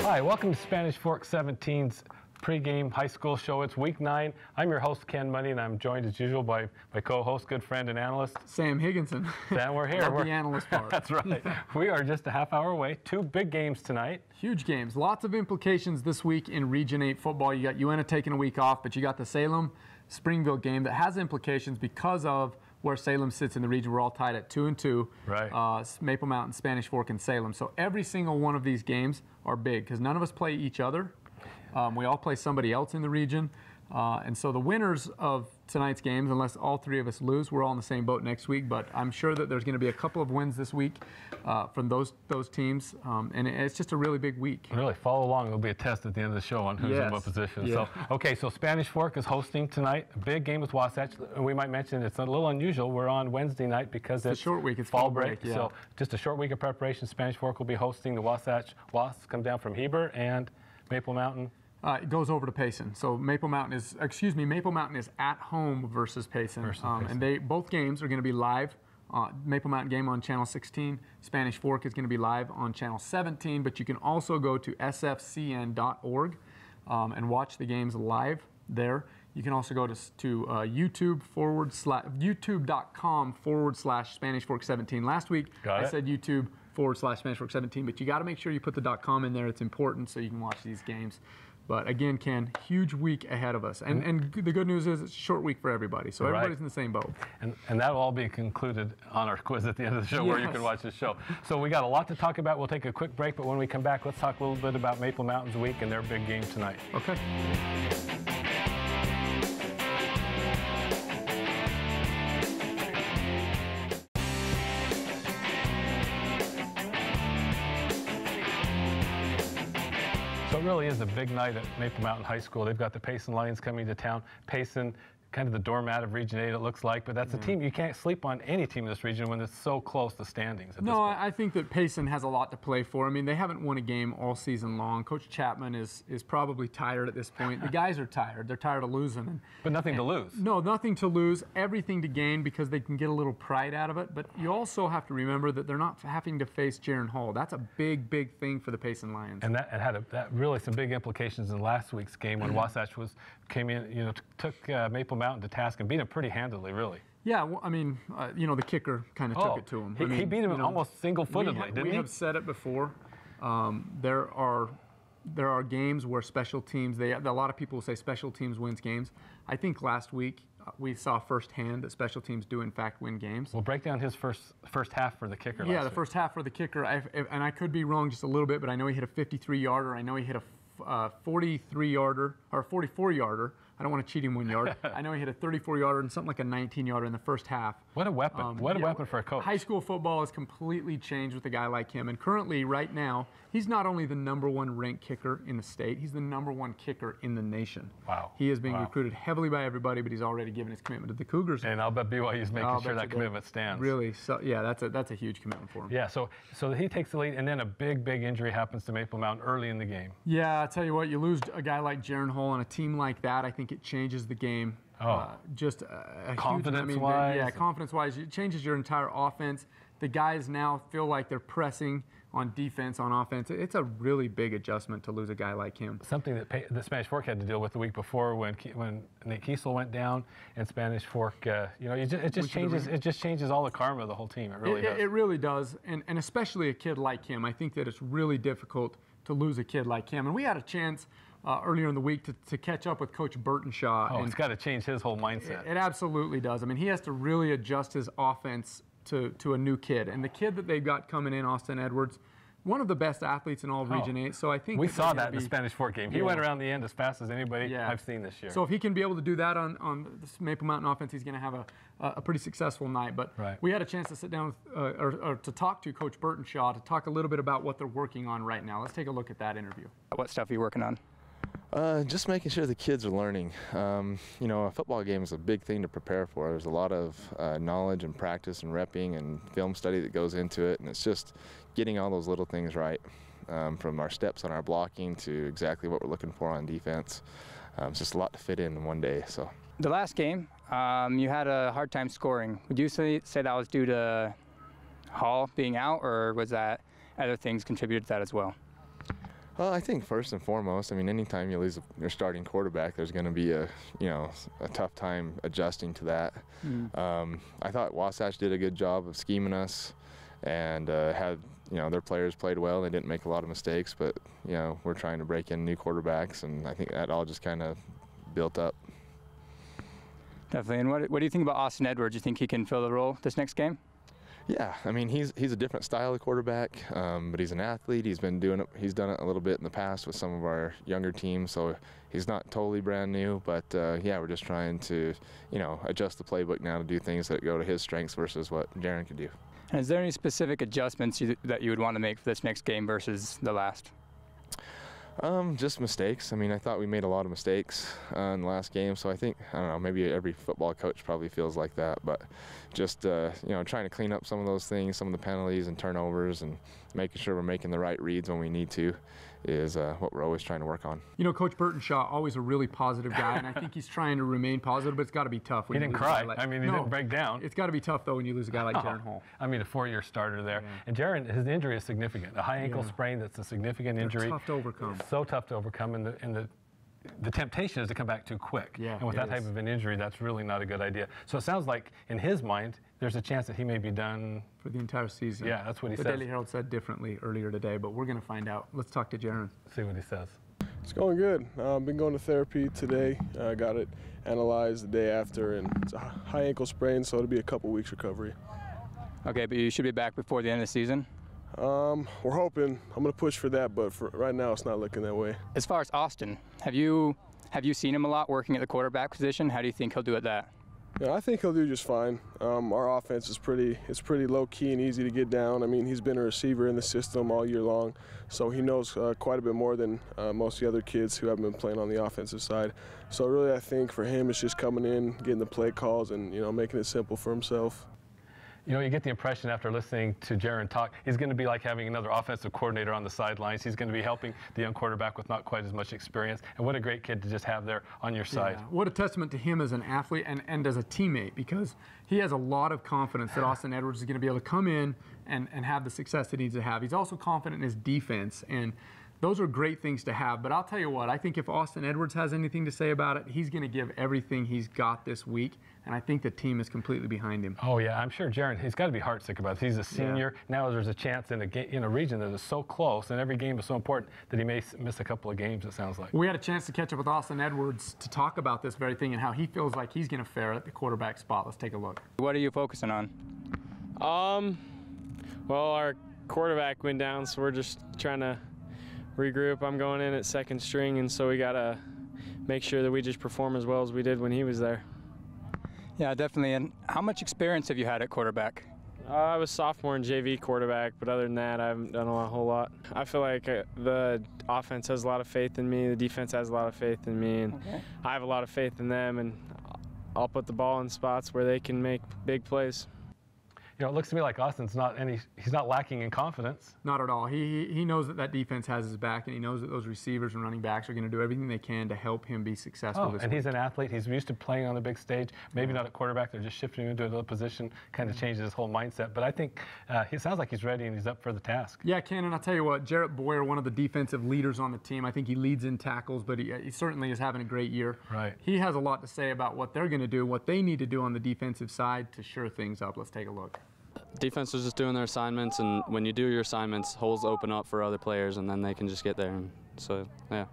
Hi, welcome to Spanish Fork 17's pregame high school show. It's week 9. I'm your host, Ken Money, and I'm joined as usual by my co-host, good friend and analyst, Sam Higginson. Sam, we're here. Love the analyst part. That's right. We are just a half hour away. 2 big games tonight. Huge games. Lots of implications this week in Region 8 football. You got UNA taking a week off, but you got the Salem-Springville game that has implications because of where Salem sits in the region. We're all tied at 2-2. Right. Maple Mountain, Spanish Fork, and Salem. So every single one of these games are big because none of us play each other. We all play somebody else in the region. And so the winners of tonight's games, unless all 3 of us lose, we're all in the same boat next week. But I'm sure that there's going to be a couple of wins this week from those teams. And it's just a really big week. Really, follow along. There'll be a test at the end of the show on who's in what position. Yeah. So, okay, so Spanish Fork is hosting tonight. A big game with Wasatch. We might mention it's a little unusual. We're on Wednesday night because it's a short week. It's fall break. Yeah. So just a short week of preparation. Spanish Fork will be hosting the Wasatch. Wasps come down from Heber and Maple Mountain. It goes over to Payson. So Maple Mountain is at home versus Payson. And both games are going to be live. Maple Mountain game on Channel 16. Spanish Fork is going to be live on Channel 17. But you can also go to sfcn.org and watch the games live there. You can also go to youtube.com/Spanish Fork 17. Last week I said YouTube/Spanish Fork 17, but you got to make sure you put the .com in there. It's important so you can watch these games. But again, Ken, huge week ahead of us. And the good news is it's a short week for everybody. So everybody's in the same boat. And that will all be concluded on our quiz at the end of the show where you can watch the show. So we got a lot to talk about. We'll take a quick break, but when we come back, let's talk a little bit about Maple Mountain's week and their big game tonight. Okay. So it really is a big night at Maple Mountain High School. They've got the Payson Lions coming to town. Payson, kind of the doormat of Region 8, it looks like, but that's a team you can't sleep on any team in this region when it's so close to standings. No, I think that Payson has a lot to play for. I mean, they haven't won a game all season long. Coach Chapman is probably tired at this point. The guys are tired. They're tired of losing. But nothing to lose. No, nothing to lose. Everything to gain because they can get a little pride out of it. But you also have to remember that they're not having to face Jaron Hall. That's a big, big thing for the Payson Lions. And that had really some big implications in last week's game when Wasatch came in, took Maple Mountain to task and beat him pretty handily, really. Yeah, well, I mean, the kicker kind of took it to him. He beat him almost single-footedly, didn't he? We have said it before. There are games where special teams, a lot of people will say special teams wins games. I think last week we saw firsthand that special teams do in fact win games. Well, break down his first half for the kicker. Yeah, the first half for the kicker, and I could be wrong just a little bit, but I know he hit a 53-yarder. I know he hit a 43-yarder or 44-yarder. I don't want to cheat him 1 yard. I know he hit a 34-yarder and something like a 19-yarder in the first half. What a weapon. What a weapon for a coach. High school football has completely changed with a guy like him. And currently, right now, he's not only the #1 ranked kicker in the state, he's the #1 kicker in the nation. Wow. He is being recruited heavily by everybody, but he's already given his commitment to the Cougars. And I'll bet BYU's making sure that commitment stands. Really, so yeah, that's a huge commitment for him. Yeah, so he takes the lead, and then a big injury happens to Maple Mountain early in the game. Yeah, I'll tell you what, you lose a guy like Jaron Hall on a team like that, I think it changes the game. Just a confidence-wise. Yeah, confidence-wise, it changes your entire offense. The guys now feel like they're pressing on defense, on offense. It's a really big adjustment to lose a guy like him. Something that the Spanish Fork had to deal with the week before when Nate Kiesel went down, and Spanish Fork, it just changes all the karma of the whole team. It really does. It really does, and especially a kid like him. I think that it's really difficult to lose a kid like him. And we had a chance earlier in the week to catch up with Coach Burtonshaw. Oh, it's got to change his whole mindset. It absolutely does. I mean, he has to really adjust his offense to a new kid. And the kid that they've got coming in, Austin Edwards, one of the best athletes in all of Region 8. So I think we saw that in the Spanish Fork game. He went around the end as fast as anybody I've seen this year. So if he can be able to do that on this Maple Mountain offense, he's going to have a pretty successful night. But we had a chance to sit down with, or to talk to Coach Burtonshaw to talk a little bit about what they're working on right now. Let's take a look at that interview. What stuff are you working on? Just making sure the kids are learning. A football game is a big thing to prepare for. There's a lot of knowledge and practice and repping and film study that goes into it, and it's just getting all those little things right, from our steps on our blocking to exactly what we're looking for on defense. It's just a lot to fit in one day. So the last game, you had a hard time scoring. Would you say that was due to Hall being out, or was that other things contributed to that as well? Well, I think first and foremost, I mean, anytime you lose your starting quarterback, there's going to be a tough time adjusting to that. I thought Wasatch did a good job of scheming us, and had their players played well. They didn't make a lot of mistakes, but we're trying to break in new quarterbacks, and I think that all just kind of built up. Definitely. And what do you think about Austin Edwards? Do you think he can fill the role this next game? Yeah, I mean, he's a different style of quarterback, but he's an athlete. He's done it a little bit in the past with some of our younger teams, so he's not totally brand new. But yeah, we're just trying to adjust the playbook now to do things that go to his strengths versus what Jaron could do. And is there any specific adjustments that you would want to make for this next game versus the last? Just mistakes. I mean, I thought we made a lot of mistakes in the last game, so I don't know, maybe every football coach probably feels like that, but just, trying to clean up some of those things, some of the penalties and turnovers, and making sure we're making the right reads when we need to is what we're always trying to work on. Coach Burtonshaw, always a really positive guy, and I think he's trying to remain positive, but it's got to be tough. He didn't cry. He didn't break down. It's got to be tough, though, when you lose a guy like Jaron Hall. I mean, a 4-year starter there. Yeah. And Jaron, his injury is significant. A high ankle sprain, that's a significant injury. Tough to overcome. It's so tough to overcome, and the temptation is to come back too quick. Yeah, and with that type of an injury, that's really not a good idea. So it sounds like, in his mind, there's a chance that he may be done for the entire season. Yeah, that's what he says. The Daily Herald said differently earlier today, but we're going to find out. Let's talk to Jaron. See what he says. It's going good. Been going to therapy today. Got it analyzed the day after, and it's a high ankle sprain, so it'll be a couple weeks recovery. Okay, but you should be back before the end of the season? We're hoping. I'm going to push for that, but for right now, it's not looking that way. As far as Austin, have you seen him a lot working at the quarterback position? How do you think he'll do at that? Yeah, I think he'll do just fine. Our offense is pretty low key and easy to get down. I mean, he's been a receiver in the system all year long, so he knows quite a bit more than most of the other kids who have been playing on the offensive side. So really, I think for him, it's just coming in, getting the play calls, and making it simple for himself. You get the impression after listening to Jaron talk, he's going to be like having another offensive coordinator on the sidelines. He's going to be helping the young quarterback with not quite as much experience. And what a great kid to just have there on your side. What a testament to him as an athlete and as a teammate, because he has a lot of confidence that Austin Edwards is going to be able to come in and have the success that he needs to have. He's also confident in his defense, and those are great things to have. But I'll tell you what, I think if Austin Edwards has anything to say about it, he's going to give everything he's got this week. And I think the team is completely behind him. Oh, yeah, I'm sure Jaron, he's got to be heartsick about it. He's a senior. Yeah. Now there's a chance in a region that is so close, and every game is so important that he may miss a couple of games, it sounds like. We had a chance to catch up with Austin Edwards to talk about this very thing and how he feels like he's going to fare at the quarterback spot. Let's take a look. What are you focusing on? Well, our quarterback went down, so we're just trying to regroup. I'm going in at second string, and so we got to make sure that we just perform as well as we did when he was there. Yeah, definitely. And how much experience have you had at quarterback? I was sophomore in JV quarterback, but other than that, I haven't done a whole lot. I feel like the offense has a lot of faith in me, the defense has a lot of faith in me, and I have a lot of faith in them, and I'll put the ball in spots where they can make big plays. It looks to me like Austin's he's not lacking in confidence. Not at all. He knows that defense has his back, and he knows that those receivers and running backs are going to do everything they can to help him be successful this week. He's an athlete. He's used to playing on the big stage. Maybe not at quarterback. They're just shifting him into another position, kind of changes his whole mindset. But I think he sounds like he's ready and he's up for the task. Yeah, Ken, and I'll tell you what, Jarrett Boyer, one of the defensive leaders on the team, I think he leads in tackles, but he certainly is having a great year. Right. He has a lot to say about what they're going to do, what they need to do on the defensive side to shore things up. Let's take a look. Defense is just doing their assignments, and when you do your assignments, holes open up for other players, and then they can just get there. And so, yeah.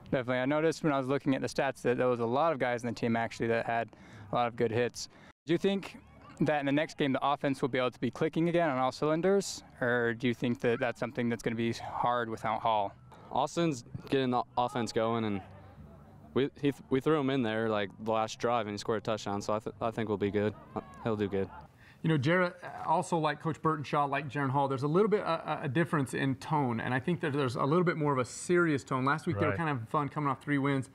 Definitely. I noticed when I was looking at the stats that there was a lot of guys in the team actually that had a lot of good hits. Do you think that in the next game the offense will be able to be clicking again on all cylinders, or do you think that that's something that's going to be hard without Hall? Austin's getting the offense going, and we threw him in there like the last drive, and he scored a touchdown, so I think we'll be good. He'll do good. Jarrett, also like Coach Burtonshaw, like Jaron Hall, there's a little bit a difference in tone, and I think that there's a little bit more of a serious tone. Last week they were kind of fun coming off 3 wins.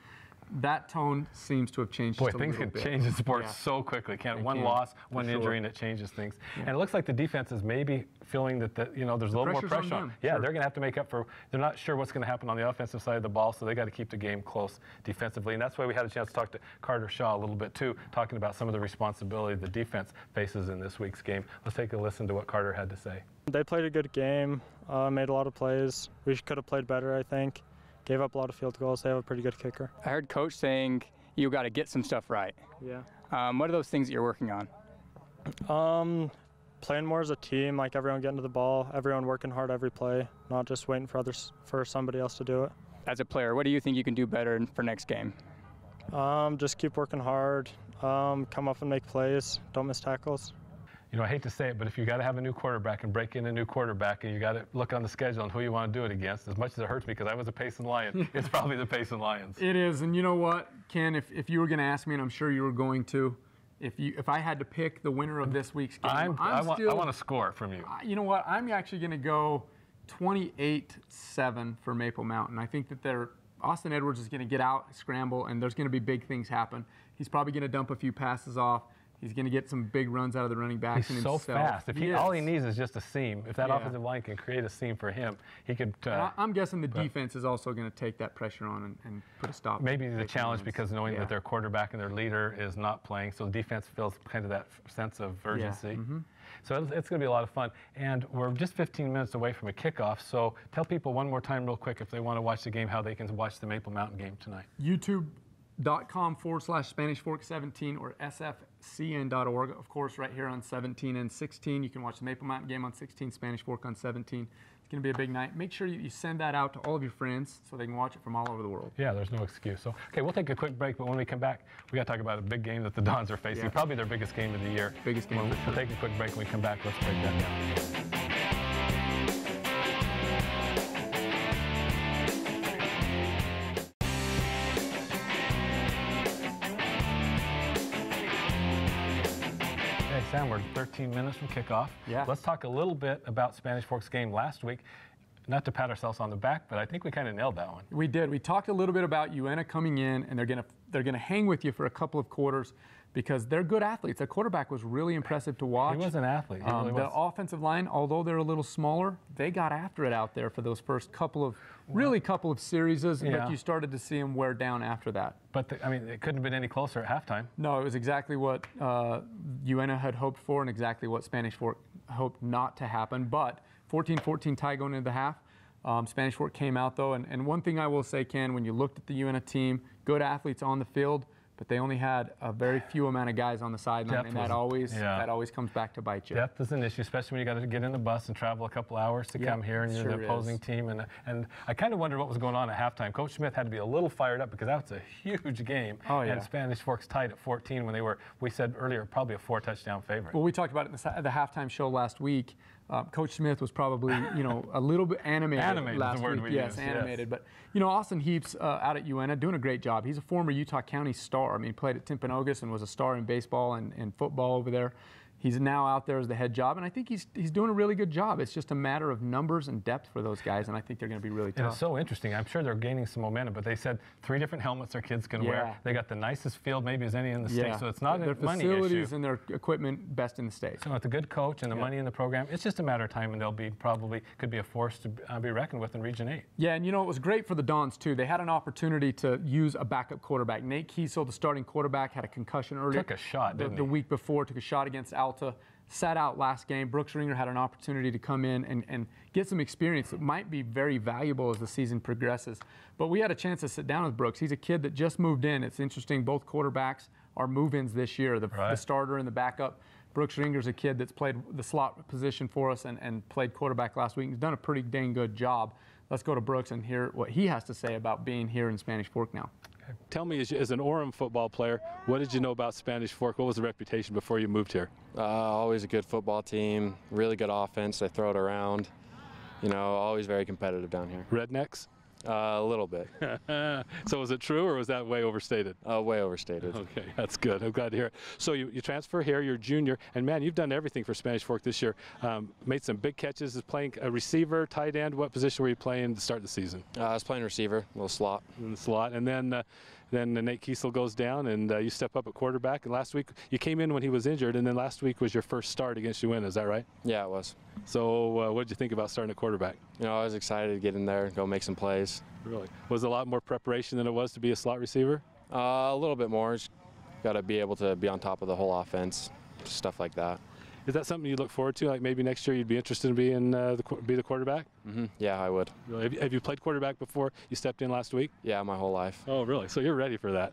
That tone seems to have changed just a little bit. Boy, things can change in sports so quickly. One loss, one injury, and it changes things. Yeah. And it looks like the defense is maybe feeling that there's a little more pressure on them. Yeah, they're going to have to make up for. They're not sure what's going to happen on the offensive side of the ball, so they got to keep the game close defensively. And that's why we had a chance to talk to Carter Shaw a little bit too, talking about some of the responsibility the defense faces in this week's game. Let's take a listen to what Carter had to say. They played a good game, made a lot of plays. We could have played better, I think. Gave up a lot of field goals. They have a pretty good kicker. I heard Coach saying you got to get some stuff right. Yeah. What are those things that you're working on? Playing more as a team, like everyone getting to the ball, everyone working hard every play, not just waiting for somebody else to do it. As a player, what do you think you can do better for next game? Just keep working hard, come up and make plays, don't miss tackles. You know, I hate to say it, but if you got to have a new quarterback and break in a new quarterback, and you got to look on the schedule and who you want to do it against, as much as it hurts me because I was a Payson Lion, it's probably the Payson Lions. It is, and you know what, Ken, if you were going to ask me, and I'm sure you were going to, if I had to pick the winner of this week's game, I want a score from you. You know what, I'm actually going to go 28-7 for Maple Mountain. I think that Austin Edwards is going to get out, scramble, and there's going to be big things happen. He's probably going to dump a few passes off. He's going to get some big runs out of the running backs. He's so fast. All he needs is just a seam. If that offensive line can create a seam for him, he could. I'm guessing the defense is also going to take that pressure on and put a stop. Maybe the challenge because knowing that their quarterback and their leader is not playing, so the defense feels kind of that sense of urgency. Yeah. Mm-hmm. So it's going to be a lot of fun. And we're just 15 minutes away from a kickoff. So tell people one more time real quick if they want to watch the game, how they can watch the Maple Mountain game tonight. YouTube.com/Spanish Fork 17 or sfcn.org. Of course, right here on 17 and 16. You can watch the Maple Mountain game on 16, Spanish Fork on 17. It's going to be a big night. Make sure you send that out to all of your friends so they can watch it from all over the world. Yeah, there's no excuse. So, okay, we'll take a quick break, but when we come back, we got to talk about a big game that the Dons are facing. Probably their biggest game of the year. Biggest game. We'll take a quick break. When we come back, let's break that down. Sam, we're 13 minutes from kickoff. Yeah. Let's talk a little bit about Spanish Fork's game last week. Not to pat ourselves on the back, but I think we kind of nailed that one. We did. We talked a little bit about UNA coming in, and they're gonna hang with you for a couple of quarters because they're good athletes. Their quarterback was really impressive to watch. He was an athlete. He really was. The offensive line, although they're a little smaller, they got after it out there for those first couple of series, but you started to see them wear down after that. But it couldn't have been any closer at halftime. No, it was exactly what UNA had hoped for and exactly what Spanish Fork hoped not to happen. But 14-14 tie going into the half. Spanish Fork came out though, and one thing I will say, Ken, when you looked at the UNA team, good athletes on the field, but they only had a very few amount of guys on the sideline, and that always comes back to bite you. Depth is an issue, especially when you got to get in the bus and travel a couple hours to come here, and you're the opposing team. And I kind of wondered what was going on at halftime. Coach Smith had to be a little fired up because that was a huge game. Oh, yeah. And Spanish Fork's tied at 14 when they were, we said earlier, probably a 4-touchdown favorite. Well, we talked about it in the halftime show last week. Coach Smith was probably, a little bit animated last week. Yes, animated. But, Austin Heaps out at UNA doing a great job. He's a former Utah County star. I mean, played at Timpanogos and was a star in baseball and football over there. He's now out there as the head job, and I think he's doing a really good job. It's just a matter of numbers and depth for those guys, and I think they're going to be really tough. And it's so interesting. I'm sure they're gaining some momentum, but they said 3 different helmets their kids can wear. They got the nicest field maybe as any in the state, so it's not a money issue. Their facilities and their equipment best in the state. So with a good coach and the money in the program, it's just a matter of time, and they'll be could be a force to be reckoned with in Region 8. Yeah, and it was great for the Dons too. They had an opportunity to use a backup quarterback. Nate Kiesel, the starting quarterback, had a concussion earlier. Took a shot, didn't he? The week before, took a shot against Alta. Sat out last game. Brooks Ringer had an opportunity to come in and get some experience that might be very valuable as the season progresses. But we had a chance to sit down with Brooks. He's a kid that just moved in. It's interesting, both quarterbacks are move-ins this year, the starter and the backup. Brooks Ringer's a kid that's played the slot position for us and played quarterback last week. He's done a pretty dang good job. Let's go to Brooks and hear what he has to say about being here in Spanish Fork now. Tell me, as an Orem football player, what did you know about Spanish Fork? What was the reputation before you moved here? Always a good football team, really good offense. They throw it around. Always very competitive down here. Rednecks? A little bit. So was it true, or was that way overstated? Way overstated. Okay, that's good. I'm glad to hear it. So you transfer here, you're a junior, and man, you've done everything for Spanish Fork this year. Made some big catches. Is playing a receiver, tight end. What position were you playing to start the season? I was playing receiver, a little slot. In the slot, and then Nate Kiesel goes down, and you step up at quarterback. And last week you came in when he was injured, and then last week was your first start against UNA. Is that right? Yeah, it was. So what did you think about starting at quarterback? I was excited to get in there and go make some plays. Really? Was it a lot more preparation than it was to be a slot receiver? A little bit more. Just got to be able to be on top of the whole offense, stuff like that. Is that something you look forward to? Like maybe next year you'd be interested in being be the quarterback? Yeah, I would. Really? Have you played quarterback before you stepped in last week? Yeah, my whole life. Oh, really? So you're ready for that?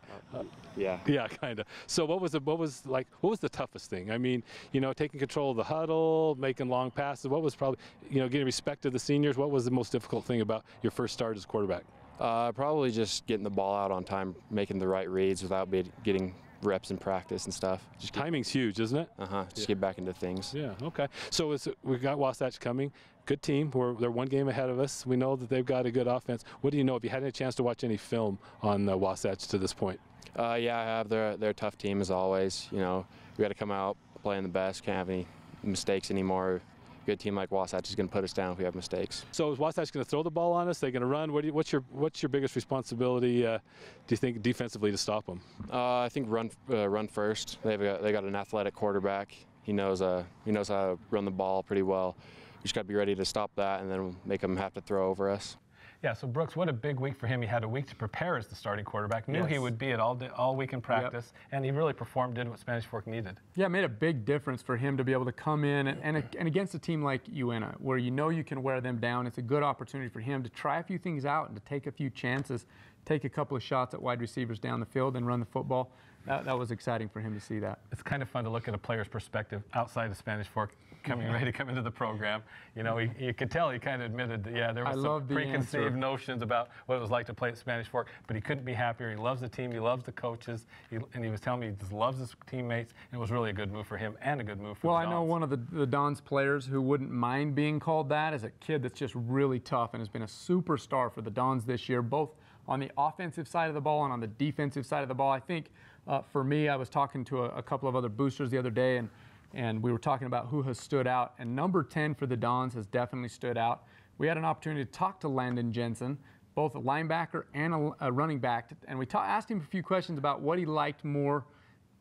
Yeah. Yeah, kind of. So what was the toughest thing? I mean, you know, taking control of the huddle, making long passes. What was probably, you know, getting respect to the seniors? What was the most difficult thing about your first start as quarterback? Probably just getting the ball out on time, making the right reads without getting reps in practice and stuff. Timing's huge, isn't it? Just get back into things. Yeah, okay. So we've got Wasatch coming. Good team. They're one game ahead of us. We know that they've got a good offense. What do you know? Have you had any chance to watch any film on Wasatch to this point? Yeah, I have. They're a tough team as always. You know, we got to come out playing the best. Can't have any mistakes anymore. Good team like Wasatch is going to put us down if we have mistakes. So is Wasatch going to throw the ball on us? They're going to run? What's your biggest responsibility? Do you think defensively to stop them? I think run first. They got an athletic quarterback. He knows how to run the ball pretty well. We just got to be ready to stop that and then make them have to throw over us. Yeah, so Brooks, what a big week for him. He had a week to prepare as the starting quarterback. Knew he would be at all week in practice, and he really performed, did what Spanish Fork needed. Yeah, it made a big difference for him to be able to come in and against a team like UNA, where you know you can wear them down. It's a good opportunity for him to try a few things out and to take a few chances, take a couple of shots at wide receivers down the field and run the football. That was exciting for him to see that. It's kind of fun to look at a player's perspective outside of Spanish Fork, ready to come into the program. You know, you could tell he kind of admitted that, yeah, there was some preconceived notions about what it was like to play at Spanish Fork, but he couldn't be happier. He loves the team, he loves the coaches, and he was telling me he just loves his teammates, and it was really a good move for him and a good move for the Dons. I know one of the Dons players who wouldn't mind being called that is a kid that's just really tough and has been a superstar for the Dons this year, both on the offensive side of the ball and on the defensive side of the ball. I think for me, I was talking to a couple of other boosters the other day, and we were talking about who has stood out, and number 10 for the Dons has definitely stood out. We had an opportunity to talk to Landon Jensen, both a linebacker and a running back, and we asked him a few questions about what he liked more,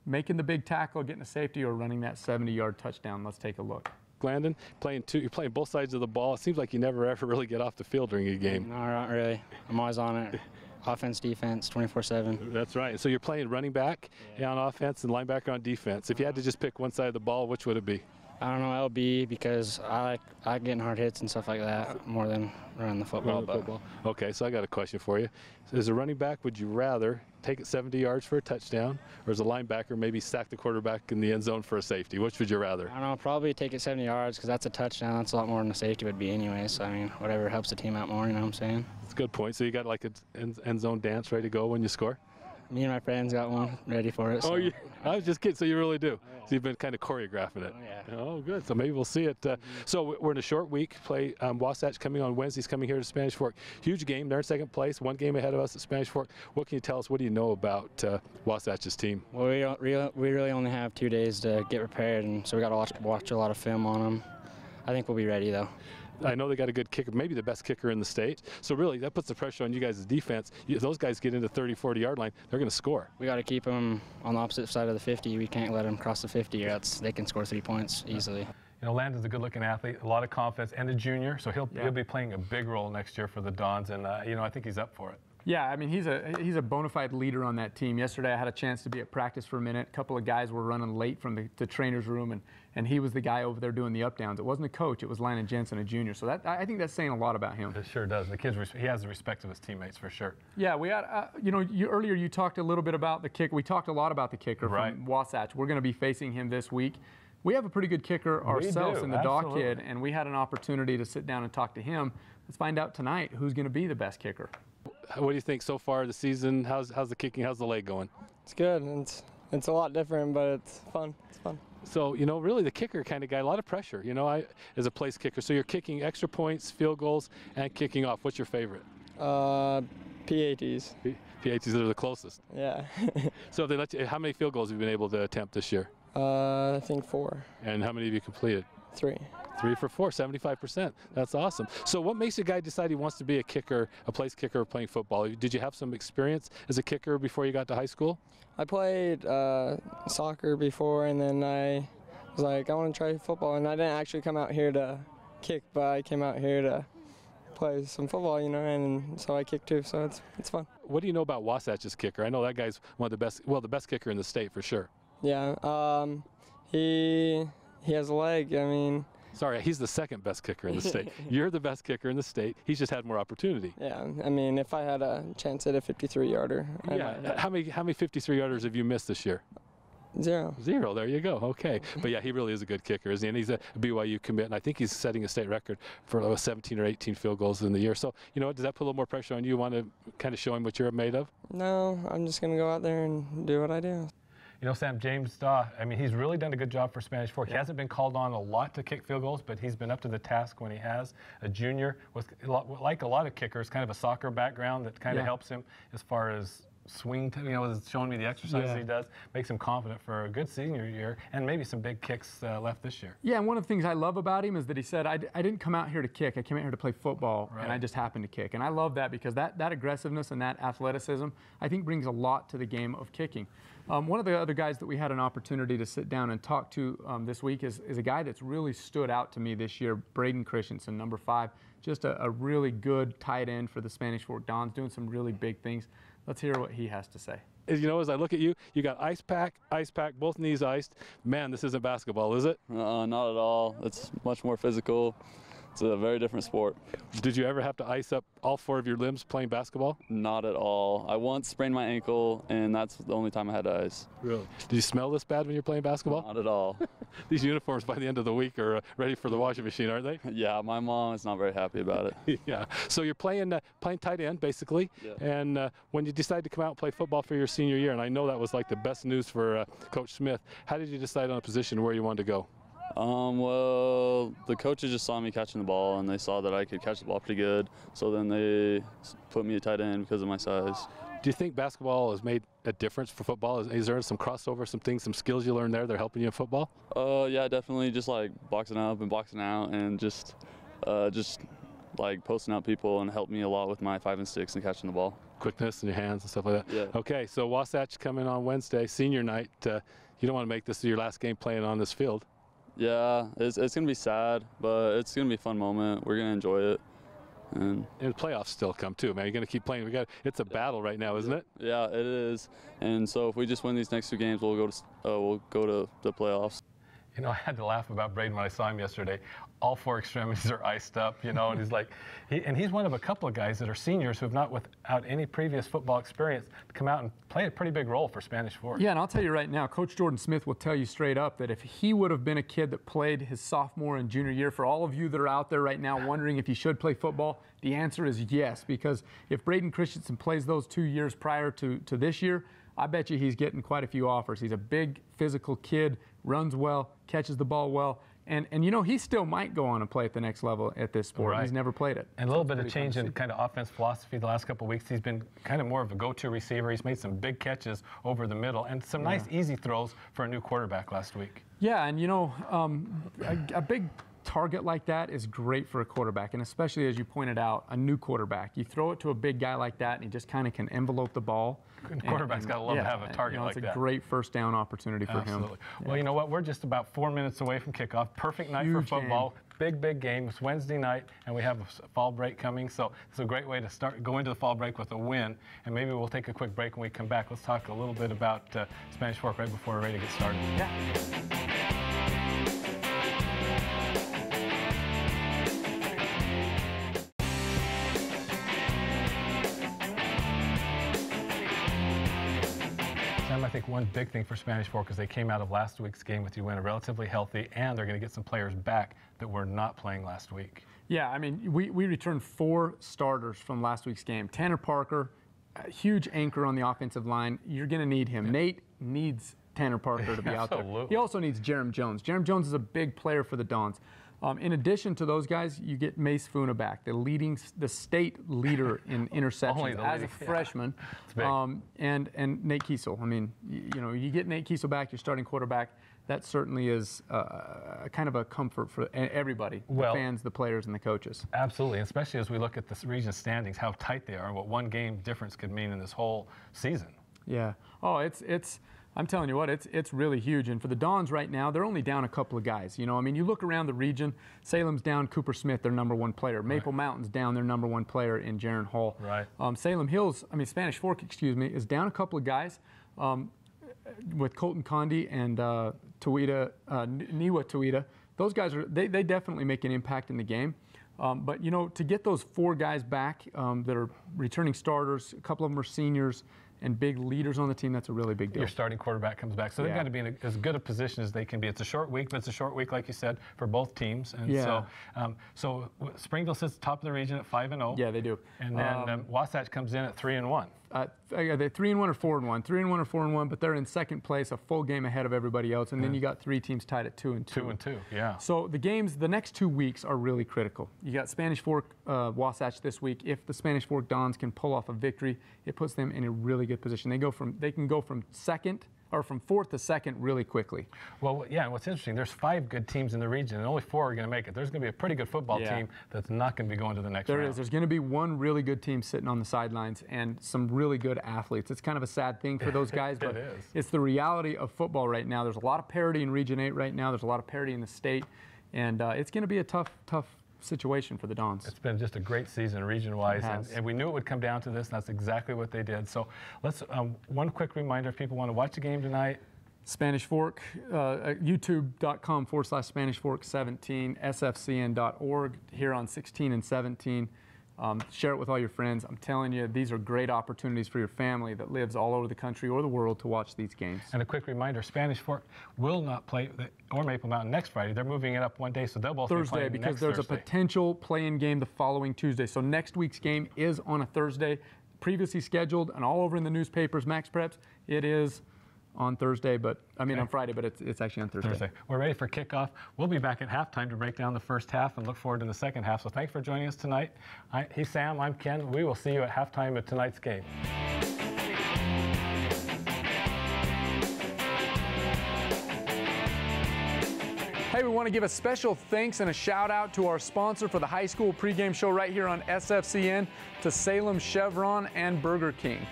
making the big tackle, getting a safety, or running that 70-yard touchdown. Let's take a look. Landon, you're playing both sides of the ball. It seems like you never ever really get off the field during a game. No, not really. I'm always on it. Offense, defense, 24/7. That's right. So you're playing running back on offense and linebacker on defense. If you had to just pick one side of the ball, which would it be? I don't know, LB, because I like getting hard hits and stuff like that more than running the football. Okay, so I got a question for you. As a running back, would you rather take it 70 yards for a touchdown, or as a linebacker, maybe sack the quarterback in the end zone for a safety? Which would you rather? I don't know, probably take it 70 yards because that's a touchdown. That's a lot more than a safety would be anyway. So, I mean, whatever helps the team out more, you know what I'm saying? That's a good point. So you got like an end zone dance ready to go when you score? Me and my friends got one ready for it. So. Oh, yeah. I was just kidding. So you really do. So you've been kind of choreographing it. Oh, yeah. Oh, good. So maybe we'll see it. So we're in a short week. Play Wasatch coming on Wednesdays, coming here to Spanish Fork. Huge game. They're in second place. One game ahead of us at Spanish Fork. What can you tell us? What do you know about Wasatch's team? Well, we really only have 2 days to get prepared, and so we got to watch a lot of film on them. I think we'll be ready, though. I know they got a good kicker, maybe the best kicker in the state. So really, that puts the pressure on you guys' defense. If those guys get into 30, 40-yard line, they're going to score. We got to keep them on the opposite side of the 50. We can't let them cross the 50, or else they can score 3 points easily. You know, Landon's a good-looking athlete, a lot of confidence, and a junior, so he'll be playing a big role next year for the Dons, and you know, I think he's up for it. Yeah, I mean, he's a bona fide leader on that team. Yesterday, I had a chance to be at practice for a minute. A couple of guys were running late from the trainer's room, and he was the guy over there doing the up downs. It wasn't a coach; it was Landon Jensen, a junior. So I think that's saying a lot about him. It sure does. He has the respect of his teammates for sure. Yeah, we had. You know, earlier you talked a little bit about the kicker. We talked a lot about the kicker from Wasatch. We're going to be facing him this week. We have a pretty good kicker ourselves in the Daw kid, and we had an opportunity to sit down and talk to him. Let's find out tonight who's going to be the best kicker. What do you think so far this season? How's the kicking? How's the leg going? It's good. It's a lot different, but it's fun. It's fun. So, you know, really the kicker kind of guy, a lot of pressure, you know, as a place kicker. So you're kicking extra points, field goals, and kicking off. What's your favorite? PATs. PATs are the closest. Yeah. So if they let you, how many field goals have you been able to attempt this year? I think 4. And how many have you completed? 3. 3 for 4, 75%. That's awesome. So what makes a guy decide he wants to be a kicker, a place kicker, playing football? Did you have some experience as a kicker before you got to high school? I played soccer before, and then I was like, I want to try football. And I didn't actually come out here to kick, but I came out here to play some football, you know, and so I kick too, so it's fun. What do you know about Wasatch's kicker? I know that guy's one of the best, well, the best kicker in the state for sure. Yeah, he he has a leg. I mean, Sorry, he's the second best kicker in the state. You're the best kicker in the state. He's just had more opportunity. yeah. I mean, if I had a chance at a 53-yarder, Yeah. How many 53-yarders have you missed this year? 0. 0. There you go. Okay. But yeah, he really is a good kicker, isn't he? And he's a BYU commit, and I think he's setting a state record for 17 or 18 field goals in the year. So, you know what, does that put a little more pressure on you? You want to kind of show him what you're made of? No, I'm just going to go out there and do what I do. You know, Sam, James Daw, I mean, he's really done a good job for Spanish Fork. He hasn't been called on a lot to kick field goals, but he's been up to the task when he has. A junior with, like a lot of kickers, kind of a soccer background that kind of helps him as far as swing, you know, is showing me the exercises he does, makes him confident for a good senior year and maybe some big kicks left this year. Yeah, and one of the things I love about him is that he said, I didn't come out here to kick, I came out here to play football, and I just happened to kick. And I love that because that aggressiveness and that athleticism, I think, brings a lot to the game of kicking. One of the other guys that we had an opportunity to sit down and talk to this week is a guy that's really stood out to me this year, Braden Christensen, number 5. Just a really good tight end for the Spanish Fork Dons, doing some really big things. Let's hear what he has to say. You know, as I look at you, you got ice pack, both knees iced. Man, this isn't basketball, is it? Not at all. It's much more physical. It's a very different sport. Did you ever have to ice up all 4 of your limbs playing basketball? Not at all. I once sprained my ankle, and that's the only time I had to ice. Really? Did you smell this bad when you're playing basketball? Not at all. These uniforms by the end of the week are ready for the washing machine, aren't they? Yeah, my mom is not very happy about it. Yeah. So you're playing tight end, basically, and when you decided to come out and play football for your senior year, and I know that was like the best news for Coach Smith, how did you decide on a position where you wanted to go? Well, the coaches just saw me catching the ball, and they saw that I could catch the ball pretty good. So then they put me at tight end because of my size. Do you think basketball has made a difference for football? Is there some crossover, some things, some skills you learned there that are helping you in football? Yeah, definitely. Just like boxing up and boxing out, and just like posting out people, and helped me a lot with my 5 and 6 and catching the ball. Quickness in your hands and stuff like that. Yeah. Okay, so Wasatch coming on Wednesday, senior night. You don't want to make this your last game playing on this field. Yeah, it's going to be sad, but it's going to be a fun moment. We're going to enjoy it. And the playoffs still come too, man. You're going to keep playing. It's a battle right now, isn't it? Yeah, it is. And so if we just win these next 2 games, we'll go to the playoffs. You know, I had to laugh about Braden when I saw him yesterday. All 4 extremities are iced up, you know, and he's like, he's one of a couple of guys that are seniors who have not, without any previous football experience, come out and play a pretty big role for Spanish Fork. Yeah, and I'll tell you right now, Coach Jordan Smith will tell you straight up that if he would have been a kid that played his sophomore and junior year, for all of you that are out there right now wondering if he should play football, the answer is yes, because if Braden Christensen plays those 2 years prior to this year, I bet you he's getting quite a few offers. He's a big physical kid, runs well, catches the ball well, and you know, he still might go on and play at the next level at this sport. Right. He's never played it. And a little bit of change in kind of offense philosophy the last couple of weeks. He's been kind of more of a go-to receiver. He's made some big catches over the middle and some nice easy throws for a new quarterback last week. Yeah, and you know, a big target like that is great for a quarterback, and especially, as you pointed out, a new quarterback. You throw it to a big guy like that, and he just kind of can envelope the ball. Quarterback's got to love to have a target like that. It's a great first down opportunity for him. Well, you know what? We're just about 4 minutes away from kickoff. Perfect night for football. Big game. It's Wednesday night, and we have a fall break coming, so it's a great way to go into the fall break with a win. And maybe we'll take a quick break when we come back. Let's talk a little bit about Spanish Fork right before we're ready to get started. Yeah. I think one big thing for Spanish Fork is they came out of last week's game with UInna relatively healthy, and they're going to get some players back that were not playing last week. Yeah, I mean, we returned 4 starters from last week's game. Tanner Parker, a huge anchor on the offensive line. You're going to need him. Nate needs Tanner Parker to be out there. He also needs Jerem Jones. Jerem Jones is a big player for the Dons. In addition to those guys, you get Mace Funa back, the state leader in interceptions as a freshman, and Nate Kiesel. I mean, you know, you get Nate Kiesel back, your starting quarterback. That certainly is kind of a comfort for everybody, the fans, the players, and the coaches. Absolutely, especially as we look at the region standings, how tight they are, and what one game difference could mean in this whole season. Yeah. Oh, it's. I'm telling you what, it's really huge. And for the Dons right now, they're only down a couple of guys. You know, I mean, you look around the region, Salem's down Cooper Smith, their #1 player. Maple Mountain's down their #1 player in Jaron Hall. Right. Spanish Fork, is down a couple of guys with Colton Condi and Niwa Tuita. Those guys they definitely make an impact in the game. But you know, to get those 4 guys back that are returning starters, a couple of them are seniors and big leaders on the team, that's a really big deal. Your starting quarterback comes back. So they've got to be in as good a position as they can be. It's a short week, but it's a short week, like you said, for both teams. And so Springville sits top of the region at 5-0. Yeah, they do. And then Wasatch comes in at 3-1. They're 3-1 or 4-1. 3-1 or 4-1, but they're in second place, a full game ahead of everybody else. And then you got 3 teams tied at 2-2. 2-2, yeah. So the next 2 weeks are really critical. You got Spanish Fork, Wasatch this week. If the Spanish Fork Dons can pull off a victory, it puts them in a really good position. They can go from second or from 4th to 2nd really quickly. Well, yeah, and what's interesting, there's 5 good teams in the region, and only 4 are going to make it. There's going to be a pretty good football team that's not going to be going to the next round. There is. There's going to be 1 really good team sitting on the sidelines and some really good athletes. It's kind of a sad thing for those guys, but it's the reality of football right now. There's a lot of parity in Region 8 right now. There's a lot of parity in the state, and it's going to be a tough situation for the Dons. It's been just a great season region-wise, and we knew it would come down to this, and that's exactly what they did. So let's, one quick reminder, if people want to watch the game tonight. Spanish Fork, youtube.com/Spanish Fork 17, sfcn.org here on 16 and 17. Share it with all your friends. I'm telling you, these are great opportunities for your family that lives all over the country or the world to watch these games. And a quick reminder, Spanish Fork will not play, or Maple Mountain next Friday. They're moving it up 1 day, so they'll both Thursday, be playing because next there's Thursday. a potential play-in game the following Tuesday. So next week's game is on a Thursday, previously scheduled and all over in the newspapers, Max Preps. It is on Thursday, but on Friday, but it's actually on Thursday. We're ready for kickoff. We'll be back at halftime to break down the first half and look forward to the second half. So thanks for joining us tonight. He's Sam, I'm Ken. We will see you at halftime of tonight's game. Hey, we want to give a special thanks and a shout out to our sponsor for the high school pregame show right here on SFCN, to Salem Chevron and Burger King.